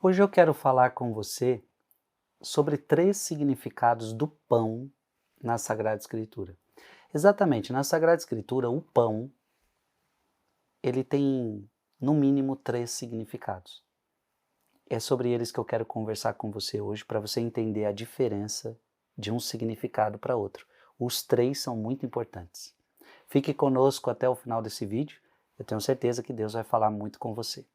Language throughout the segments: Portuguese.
Hoje eu quero falar com você sobre 3 significados do pão na Sagrada Escritura. Exatamente, na Sagrada Escritura o pão, ele tem no mínimo 3 significados. É sobre eles que eu quero conversar com você hoje para você entender a diferença de um significado para outro. Os 3 são muito importantes. Fique conosco até o final desse vídeo, eu tenho certeza que Deus vai falar muito com você.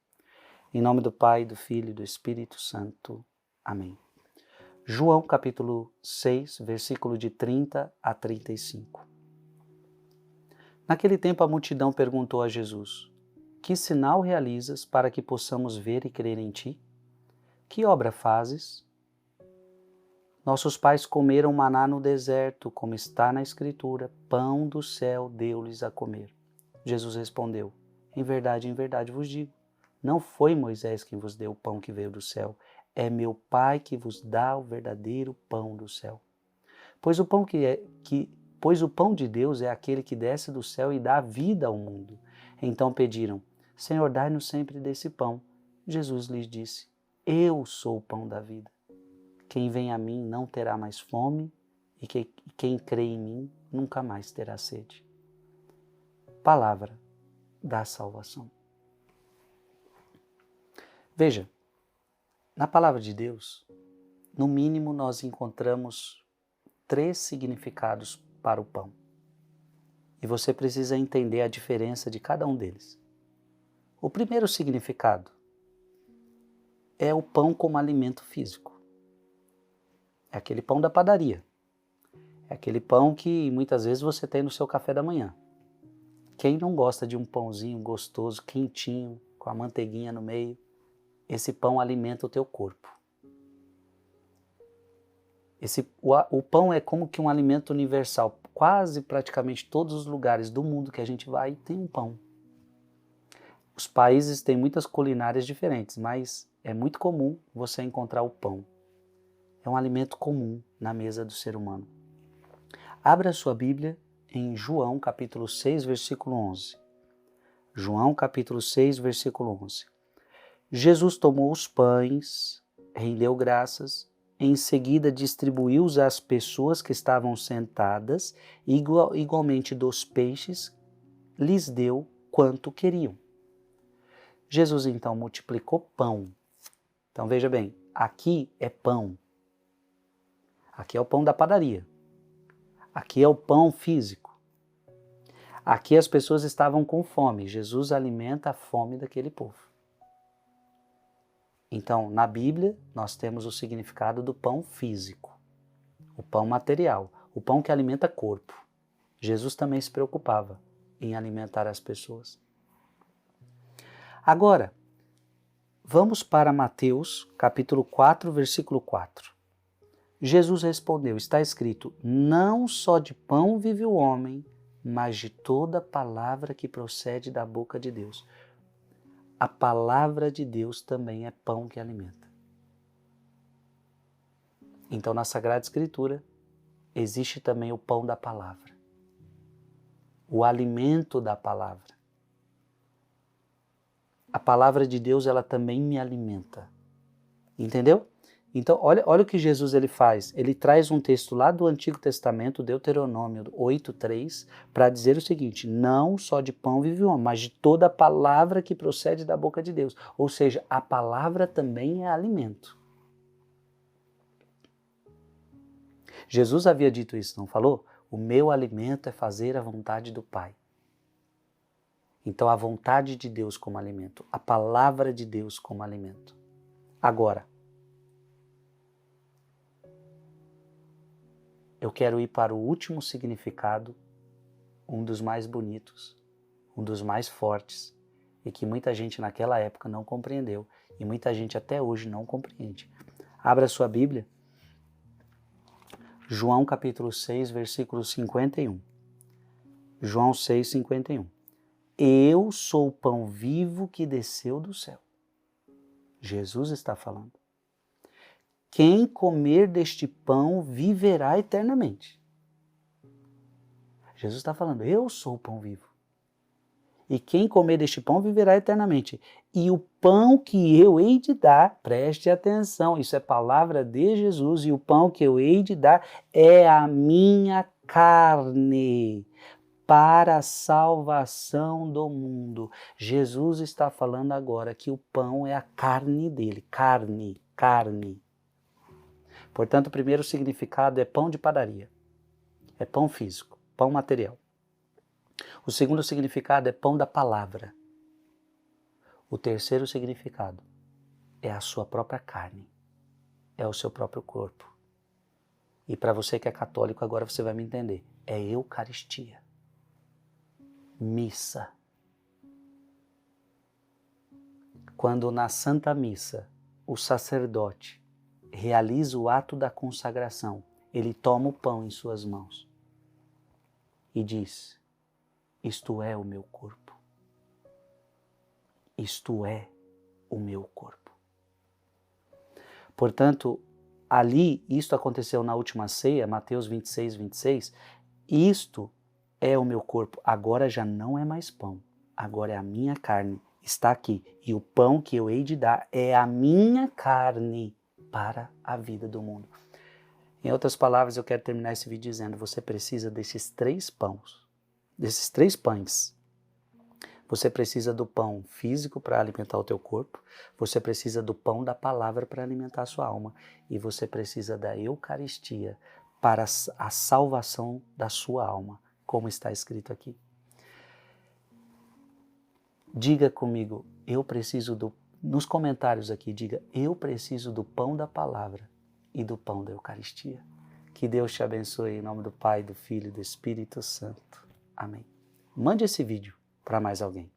Em nome do Pai, do Filho e do Espírito Santo. Amém. João capítulo 6, versículo de 30 a 35. Naquele tempo a multidão perguntou a Jesus: Que sinal realizas para que possamos ver e crer em ti? Que obra fazes? Nossos pais comeram maná no deserto, como está na Escritura, pão do céu deu-lhes a comer. Jesus respondeu: em verdade vos digo, não foi Moisés quem vos deu o pão que veio do céu, é meu Pai que vos dá o verdadeiro pão do céu. Pois o pão de Deus é aquele que desce do céu e dá vida ao mundo. Então pediram: Senhor, dai-nos sempre desse pão. Jesus lhes disse: Eu sou o pão da vida. Quem vem a mim não terá mais fome, e quem crê em mim nunca mais terá sede. Palavra da salvação. Veja, na palavra de Deus, no mínimo nós encontramos 3 significados para o pão. E você precisa entender a diferença de cada um deles. O primeiro significado é o pão como alimento físico. É aquele pão da padaria. É aquele pão que muitas vezes você tem no seu café da manhã. Quem não gosta de um pãozinho gostoso, quentinho, com a manteiguinha no meio? Esse pão alimenta o teu corpo. O pão é como que um alimento universal. Quase praticamente todos os lugares do mundo que a gente vai tem um pão. Os países têm muitas culinárias diferentes, mas é muito comum você encontrar o pão. É um alimento comum na mesa do ser humano. Abra a sua Bíblia em João capítulo 6, versículo 11. João capítulo 6, versículo 11. Jesus tomou os pães, rendeu graças, em seguida distribuiu-os às pessoas que estavam sentadas, e igualmente dos peixes lhes deu quanto queriam. Jesus então multiplicou pão. Então veja bem, aqui é pão. Aqui é o pão da padaria. Aqui é o pão físico. Aqui as pessoas estavam com fome. Jesus alimenta a fome daquele povo. Então, na Bíblia, nós temos o significado do pão físico, o pão material, o pão que alimenta corpo. Jesus também se preocupava em alimentar as pessoas. Agora, vamos para Mateus, capítulo 4, versículo 4. Jesus respondeu, está escrito, não só de pão vive o homem, mas de toda palavra que procede da boca de Deus. A palavra de Deus também é pão que alimenta. Então, na Sagrada Escritura, existe também o pão da palavra. O alimento da palavra. A palavra de Deus, ela também me alimenta. Entendeu? Então, olha o que Jesus ele faz. Ele traz um texto lá do Antigo Testamento, Deuteronômio 8:3, para dizer o seguinte, não só de pão vive o homem, mas de toda a palavra que procede da boca de Deus. Ou seja, a palavra também é alimento. Jesus havia dito isso, não falou? O meu alimento é fazer a vontade do Pai. Então, a vontade de Deus como alimento, a palavra de Deus como alimento. Agora, eu quero ir para o último significado, um dos mais bonitos, um dos mais fortes, e que muita gente naquela época não compreendeu, e muita gente até hoje não compreende. Abra sua Bíblia, João capítulo 6, versículo 51. João 6, 51. Eu sou o pão vivo que desceu do céu. Jesus está falando. Quem comer deste pão viverá eternamente. Jesus está falando, eu sou o pão vivo. e quem comer deste pão viverá eternamente. E o pão que eu hei de dar, preste atenção, isso é palavra de Jesus, e o pão que eu hei de dar é a minha carne para a salvação do mundo. Jesus está falando agora que o pão é a carne dele, carne. Portanto, o primeiro significado é pão de padaria, é pão físico, pão material. O segundo significado é pão da palavra. O terceiro significado é a sua própria carne, é o seu próprio corpo. E para você que é católico, agora você vai me entender, é Eucaristia, missa. Quando na Santa Missa o sacerdote realiza o ato da consagração, ele toma o pão em suas mãos e diz: isto é o meu corpo. Isto é o meu corpo. Portanto, ali, isto aconteceu na última ceia, Mateus 26, 26, isto é o meu corpo, agora já não é mais pão, agora é a minha carne, está aqui. E o pão que eu hei de dar é a minha carne para a vida do mundo. Em outras palavras, eu quero terminar esse vídeo dizendo, você precisa desses três pães. Você precisa do pão físico para alimentar o teu corpo, você precisa do pão da palavra para alimentar a sua alma e você precisa da Eucaristia para a salvação da sua alma, como está escrito aqui. Diga comigo, nos comentários aqui, diga, eu preciso do pão da palavra e do pão da Eucaristia. Que Deus te abençoe em nome do Pai, do Filho e do Espírito Santo. Amém. Mande esse vídeo para mais alguém.